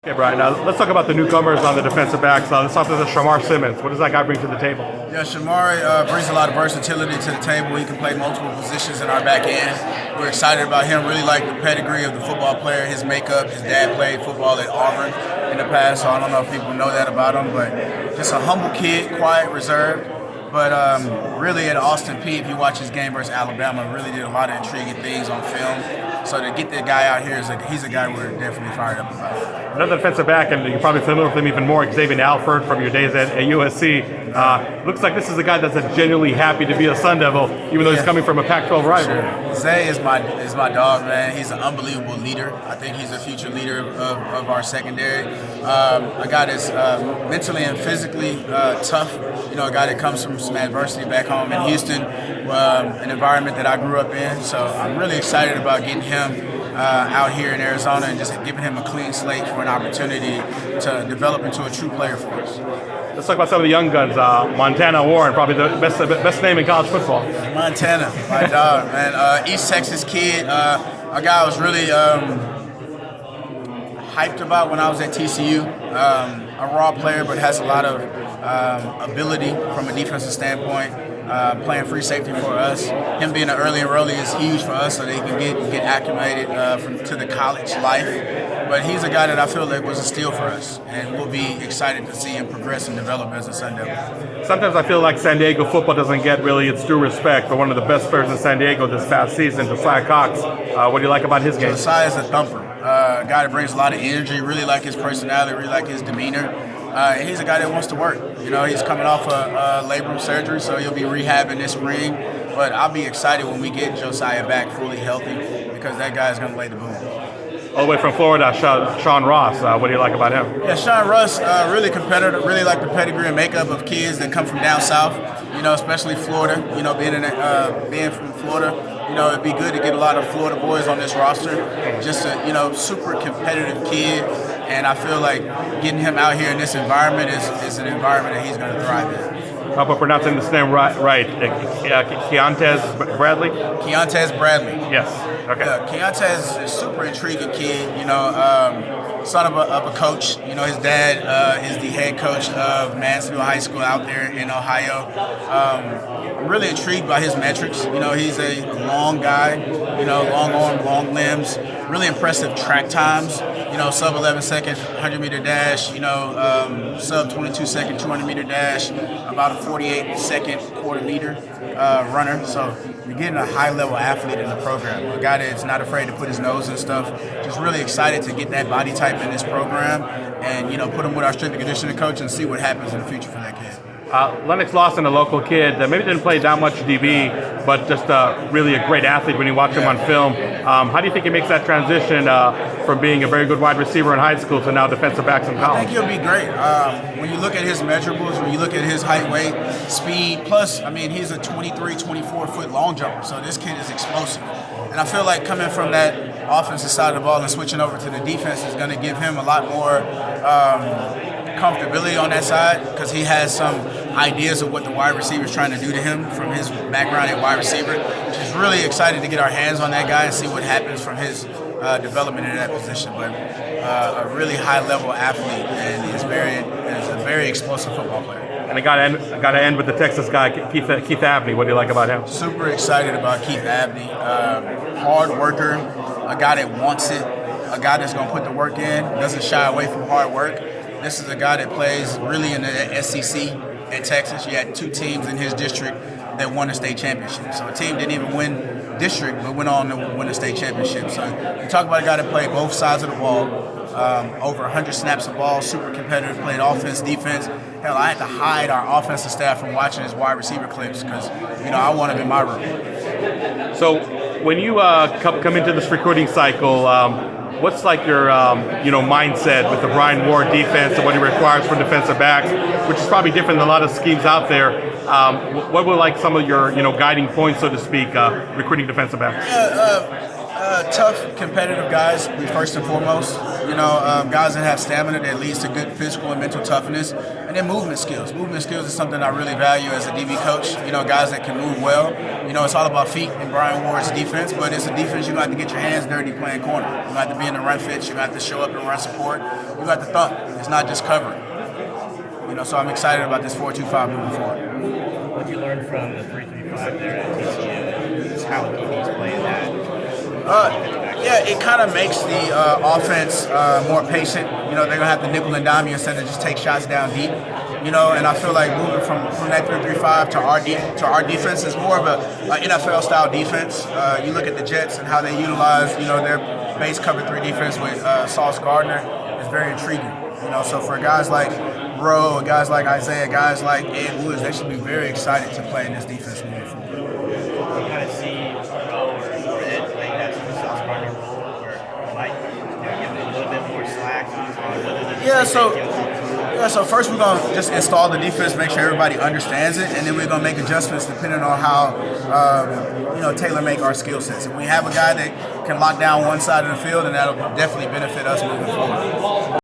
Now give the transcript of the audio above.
Okay, Bryan, now let's talk about the newcomers on the defensive backs. Let's talk about Shamar Simmons. What does that guy bring to the table? Yeah, Shamar brings a lot of versatility to the table. He can play multiple positions in our back end. We're excited about him. Really like the pedigree of the football player, his makeup. His dad played football at Auburn in the past, so I don't know if people know that about him, but just a humble kid, quiet, reserved. But really at Austin Peay, if you watch his game versus Alabama, really did a lot of intriguing things on film. So to get that guy out here, he's a guy we're definitely fired up about. Another defensive back, and you're probably familiar with him even more, Xavier Alford from your days at USC. Looks like this is a guy that's genuinely happy to be a Sun Devil, even though he's coming from a Pac-12 rival. Sure. Zay is my dog, man. He's an unbelievable leader. I think he's a future leader of our secondary. A guy that's mentally and physically tough. You know, a guy that comes from some adversity back home in Houston, an environment that I grew up in. So I'm really excited about getting him out here in Arizona and just giving him a clean slate for an opportunity to develop into a true player for us. Let's talk about some of the young guns. Montana Warren, probably the best name in college football. Montana, my dog, man. East Texas kid. A guy I was really hyped about when I was at TCU. A raw player, but has a lot of ability from a defensive standpoint. Playing free safety for us. Him being an early enrollee is huge for us, so that he can get acclimated to the college life. But he's a guy that I feel like was a steal for us, and we'll be excited to see him progress and develop as a Sun Devil. Sometimes I feel like San Diego football doesn't get really its due respect, but one of the best players in San Diego this past season, Josiah Cox. What do you like about his game? Josiah is a thumper. A guy that brings a lot of energy, really like his personality, really like his demeanor. And he's a guy that wants to work. You know, he's coming off a labrum surgery, so he'll be rehabbing this spring. But I'll be excited when we get Josiah back fully healthy, because that guy's going to lay the boom. All the way from Florida, Sean Ross. What do you like about him? Yeah, Sean Ross, really competitive. Really like the pedigree and makeup of kids that come from down south. You know, especially Florida. You know, being from Florida, you know, it'd be good to get a lot of Florida boys on this roster. Just a super competitive kid, and I feel like getting him out here in this environment is an environment that he's going to thrive in. I hope I'm pronouncing this name right. Keontez Bradley? Keontez Bradley. Yes. Okay. Yeah, Keontez is a super intriguing kid, you know, son of a coach. You know, his dad is the head coach of Mansfield High School out there in Ohio. I'm really intrigued by his metrics. You know, he's a long guy, you know, long arm, long limbs, really impressive track times. You know, sub 11 second 100 meter dash, you know, sub 22 second 200 meter dash, about a 48 second quarter meter runner. So you're getting a high level athlete in the program. A guy that's not afraid to put his nose in stuff. Just really excited to get that body type in this program and, you know, put him with our strength and conditioning coach and see what happens in the future for that kid. Lennox Lawson, a local kid, maybe didn't play that much DB, but just really a great athlete when you watch him on film. How do you think he makes that transition from being a very good wide receiver in high school to now defensive backs in college? I think he'll be great. When you look at his measurables, when you look at his height, weight, speed, plus, I mean, he's a 23, 24-foot long jumper, so this kid is explosive. And I feel like coming from that offensive side of the ball and switching over to the defense is going to give him a lot more comfortability on that side, because he has some ideas of what the wide receiver is trying to do to him from his background at wide receiver. Just really excited to get our hands on that guy and see what happens from his development in that position. But a really high-level athlete, and is a very explosive football player. And I got to end with the Texas guy, Keith Abney. What do you like about him? Super excited about Keith Abney. Hard worker, a guy that wants it, a guy that's going to put the work in, doesn't shy away from hard work. This is a guy that plays really in the SEC at Texas. You had two teams in his district that won a state championship. So a team didn't even win district, but went on to win a state championship. So you talk about a guy that played both sides of the ball, over 100 snaps of ball, super competitive, played offense, defense. Hell, I had to hide our offensive staff from watching his wide receiver clips because, you know, I want him in my room. So when you come into this recruiting cycle, what's like your mindset with the Brian Ward defense and what he requires for defensive backs, which is probably different than a lot of schemes out there? What were like some of your guiding points, so to speak, recruiting defensive backs? Tough, competitive guys, first and foremost. You know, guys that have stamina that leads to good physical and mental toughness. And then movement skills. Movement skills is something I really value as a DB coach. You know, guys that can move well. You know, it's all about feet in Brian Ward's defense, but it's a defense you got to get your hands dirty playing corner. You got to be in the run fits. You got to show up and run support. You got to thump. It's not just covering. You know, so I'm excited about this 4-2-5 moving forward. What did you learn from the 3-3-5 there at TCU? Is how DBs play that? Yeah, it kind of makes the offense more patient. You know, they're gonna have to nickel and dime you instead of just take shots down deep. You know, and I feel like moving from that 3-3-5 to our defense is more of a NFL style defense. You look at the Jets and how they utilize, you know, their base cover 3 defense with Sauce Gardner is very intriguing. You know, so for guys like Rowe, guys like Isaiah, guys like Ed Woods, they should be very excited to play in this defense moving forward. You kind of see Rowe or Ed playing that Sauce Gardner role where you might give them a little bit more slack on whether they're so first we're going to just install the defense, make sure everybody understands it, and then we're going to make adjustments depending on how, you know, tailor-make our skill sets. If we have a guy that can lock down one side of the field, then that'll definitely benefit us moving forward.